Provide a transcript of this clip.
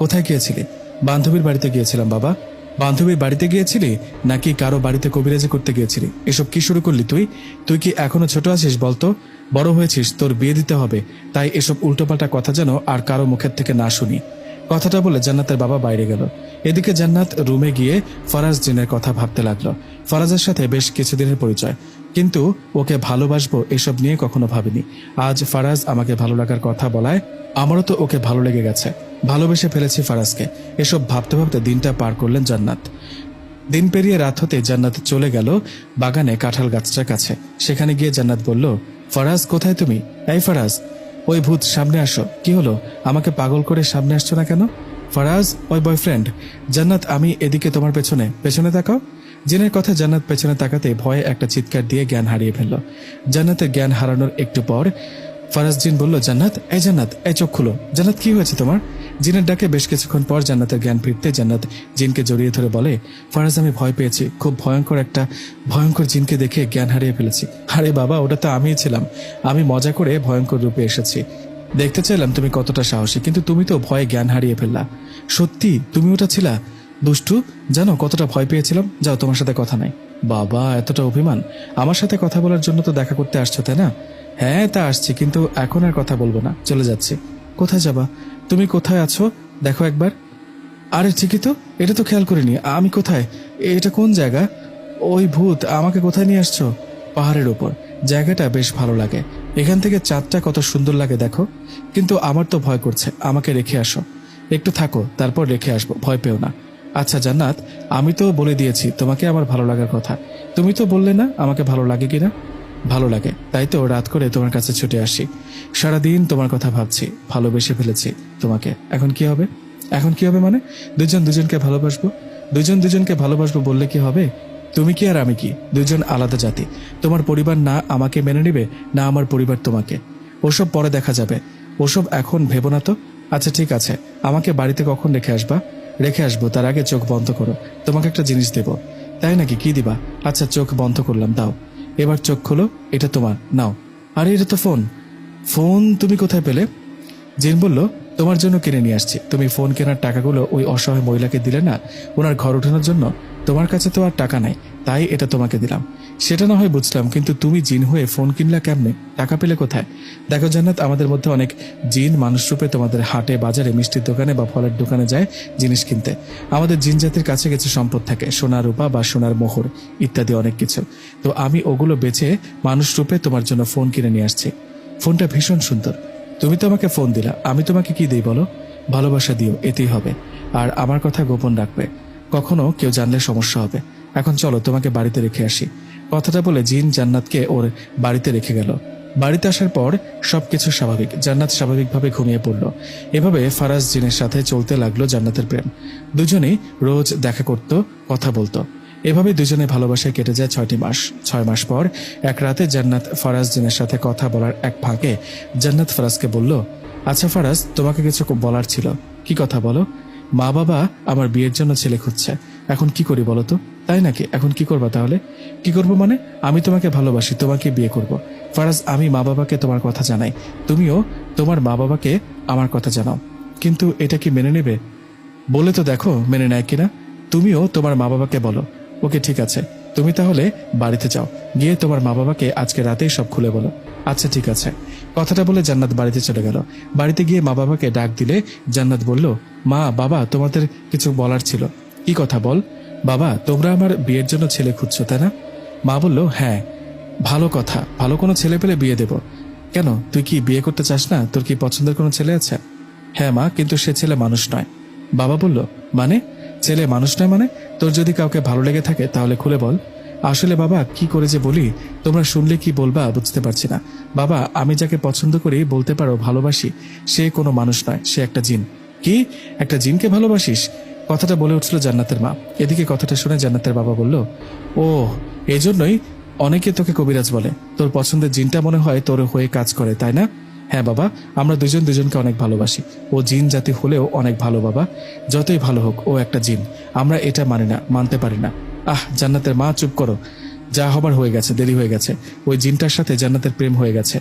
কোথায় গিয়েছিলি? বান্ধবীর বাড়িতে গিয়েছিলাম বাবা। বান্ধবীর বাড়িতে গিয়েছিলি নাকি কারো বাড়িতে কবিরাজি করতে গিয়েছিলি? এসব কি শুরু করলি তুই? তুই কি এখনো ছোট আছিস বলতো? বড় হয়েছিস, তোর বিয়ে দিতে হবে, তাই এসব উল্টোপাল্টা কথা যেন আর কারো মুখের থেকে না শুনি। কথাটা বলে জান্নাতের বাবা বাইরে গেল। এদিকে জান্নাত রুমে গিয়ে ফরাজ জিনের কথা ভাবতে লাগলো। ফরাজের সাথে বেশ কিছুদিনের পরিচয়, কিন্তু ওকে ভালোবাসবো এসব নিয়ে কখনো ভাবিনি। আজ ফারাজ আমাকে ভালো লাগার কথা বলায় আমারও তো ওকে ভালো লেগে গেছে, ভালোবেসে ফেলেছি ফারাজকে। এসব ভাবতে ভাবতে দিনটা পার করলেন জান্নাত। দিন পেরিয়ে রাত হতে জান্নাত চলে গেল বাগানে কাঁঠাল গাছটার কাছে। সেখানে গিয়ে জান্নাত বলল, ফারাজ কোথায় তুমি? এই ফারাজ, ওই ভূত সামনে আসো। কি হলো, আমাকে পাগল করে সামনে আসছো না কেন? ফারাজ, ওই বয়ফ্রেন্ড। জান্নাত, আমি এদিকে, তোমার পেছনে। পেছনে তাকাও। জিনের কথা জান্নাত পেছনে তাকাতে ভয়ে একটা চিৎকার দিয়ে জ্ঞান হারিয়ে ফেলল। জান্নাতের জ্ঞান হারানোর একটু পর ফারাজ জিন বলল, জান্নাত, এই চোখ খুলো। জান্নাত, কি হয়েছে তোমার? জিনের ডাকে বেশ কিছুক্ষণ পর জান্নাতের জ্ঞান ফিরতে জান্নাত জিনকে জড়িয়ে ধরে বলে, ফারাজ, আমি ভয় পেয়েছি, খুব ভয়ঙ্কর জিনকে দেখে জ্ঞান হারিয়ে ফেলেছি। আরে বাবা, ওটা তো আমিই ছিলাম। আমি মজা করে ভয়ঙ্কর রূপে এসেছি। দেখতে চাইলাম তুমি কতটা সাহসী, কিন্তু তুমি তো ভয়ে জ্ঞান হারিয়ে ফেললা। সত্যি তুমি ওটা ছিলা? দুষ্টু, জানো কতটা ভয় পেয়েছিলাম। যাও, তোমার সাথে কথা নাই। বাবা, এতটা অভিমান! আমার সাথে কথা বলার জন্য তো দেখা করতে আসছো, তাই না? হ্যাঁ, তা আসছি, কিন্তু এখন আর কথা বলবো না, চলে যাচ্ছি। কোথায় যাবা? তুমি কোথায় আছো দেখো একবার। আরে ঠিকই তো, এটা তো খেয়াল করিনি। আমি কোথায়? এটা কোন জায়গা? ওই ভূত আমাকে কোথায় নিয়ে আসছো? পাহাড়ের ওপর। জায়গাটা বেশ ভালো লাগে, এখান থেকে চাঁদটা কত সুন্দর লাগে দেখো। কিন্তু আমার তো ভয় করছে, আমাকে রেখে আসো। একটু থাকো, তারপর রেখে আসবো, ভয় পেও না। আচ্ছা জান্নাত, আমি তো বলে দিয়েছি তোমাকে আমার ভালো লাগার কথা। তুমি তো বললে না আমাকে ভালো লাগে কিনা। ভালো লাগে, তাই তো রাত করে তোমার কাছে ছুটে আসি। সারাদিন তোমার কথা ভাবছি, ভালোবেসে ফেলেছি তোমাকে। এখন কি হবে? এখন কি হবে মানে? দুজন দুজনকে ভালোবাসবো। দুজন দুজনকে ভালোবাসবো বললে কি হবে? তুমি কি আর আমি কি দুজন আলাদা জাতি? তোমার পরিবার না আমাকে মেনে নেবে, না আমার পরিবার তোমাকে। ওসব পরে দেখা যাবে, ওসব এখন ভেবো না তো। আচ্ছা ঠিক আছে, আমাকে বাড়িতে কখন রেখে আসবা? রেখে আসবো, তার আগে চোখ বন্ধ করো, তোমাকে একটা জিনিস দেব। তাই নাকি? কি দিবা? আচ্ছা, চোখ বন্ধ করলাম, দাও। এবার চোখ খোলো, এটা তোমার, নাও। আরে এটা তো ফোন। ফোন তুমি কোথায় পেলে? জিন বলল, তোমার জন্য কিনে নিয়ে আসছি। তুমি ফোন কেনার টাকাগুলো ওই অসহায় মহিলাকে দিলে না, ওনার ঘর ওঠানোর জন্য। তোমার কাছে তো আর টাকা নাই, তাই এটা তোমাকে দিলাম। সেটা না হয় বুঝলাম, কিন্তু তুমি জিন হয়ে ফোন কিনলা কেমনে? টাকা পেলে কোথায়? দেখো জান্নাত, আমাদের মধ্যে অনেক জিন মানুষ রূপে তোমাদের হাটে বাজারে মিষ্টির দোকানে বা ফলের দোকানে যায় জিনিস কিনতে। আমাদের জিন জাতির কাছে কিছু সম্পদ থাকে, সোনা রূপা বা সোনার মোহর ইত্যাদি অনেক কিছু। তো আমি ওগুলো বেচে মানুষ রূপে তোমার জন্য ফোন কিনে নিয়ে আসছি। ফোনটা ভীষণ সুন্দর। তুমি তো আমাকে ফোন দিলা, আমি তোমাকে কি দিই বলো? ভালোবাসা দিও, এতেই হবে। আর আমার কথা গোপন রাখবে, কখনো কেউ জানলে সমস্যা হবে। এখন চলো, তোমাকে বাড়িতে রেখে আসি। কথাটা বলে জিন জান্নাতকে ওর বাড়িতে রেখে গেল। বাড়িতে আসার পর সবকিছু স্বাভাবিক, জান্নাত স্বাভাবিকভাবে ঘুমিয়ে পড়ল। এভাবে ফারাজ জিনের সাথে চলতে লাগলো জান্নাতের প্রেম। দুজনেই রোজ দেখা করত, কথা বলতো। এভাবে দুজনে ভালোবাসায় কেটে যায় 6টি মাস। 6 মাস পর এক রাতে জান্নাত ফারাজ জিনের সাথে কথা বলার এক ফাঁকে জান্নাত ফারাজকে বলল, আচ্ছা ফারাজ, তোমাকে কিছু বলার ছিল। কি কথা বলো? মা বাবা আমার বিয়ের জন্য ছেলে খুঁজছে, এখন কি করি বলো তো? তাই নাকি? এখন কি করবা তাহলে? কি করব মানে? আমি তোমাকে ভালোবাসি, তোমাকে বিয়ে করব। ফারাজ, আমি মা বাবাকে তোমার কথা জানাই, তুমিও তোমার মা বাবাকে আমার কথা জানাও। কিন্তু এটা কি মেনে নেবে? বলে তো দেখো মেনে নেয় কিনা। তুমিও তোমার মা বাবাকে বলো। ওকে ঠিক আছে, তুমি তাহলে বাড়িতে যাও, গিয়ে তোমার মা বাবাকে আজকে রাতেই সব খুলে বলো। আচ্ছা ঠিক আছে। কথাটা বলে জান্নাত বাড়িতে চলে গেল। বাড়িতে গিয়ে মা বাবাকে ডাক দিলে জান্নাত বলল, মা বাবা, তোমাদের কিছু বলার ছিল। কি কথা বল? বাবা, তোমরা আমার বিয়ের জন্য ছেলে খুঁজছো, তাই না? মা বলল, হ্যাঁ। ভালো কথা, ভালো কোনো ছেলে পেলে বিয়ে দেব। কেন, তুই কি বিয়ে করতে চাস না? তোর কি পছন্দের কোনো ছেলে আছে? হ্যাঁ মা, কিন্তু সে ছেলে মানুষ নয়। বাবা বলল, মানে? ছেলে মানুষ নয় মানে? তোর যদি কাউকে ভালো লেগে থাকে তাহলে খুলে বল। আসলে বাবা, কি করে যে বলি, তোমরা শুনলে কি বলবা বুঝতে পারছি না। বাবা, আমি যাকে পছন্দ করি, বলতে পারো ভালোবাসি, সে কোনো মানুষ নয়, সে একটা জিন। কি? একটা জিনকে ভালোবাসিস? কথাটা বলে উঠছিল জান্নাতের মা। এদিকে কথাটা শুনে জান্নাতের বাবা বলল, ও, এজন্যই অনেকে তোকে কবিরাজ বলে। তোর পছন্দের জিনটা মনে হয় তোর হয়ে কাজ করে, তাই না? হ্যাঁ বাবা, আমরা দুজন দুজনকে অনেক ভালোবাসি। ও জিন জাতি হলেও অনেক ভালো বাবা। যতই ভালো হোক, ও একটা জিন। আমরা এটা মানি না, মানতে পারি না। জান্নাতের মা, চুপ করো। যা হবার হয়ে গেছে, দেরি হয়ে গেছে। ওই জিনটার সাথে জান্নাতের প্রেম হয়ে গেছে।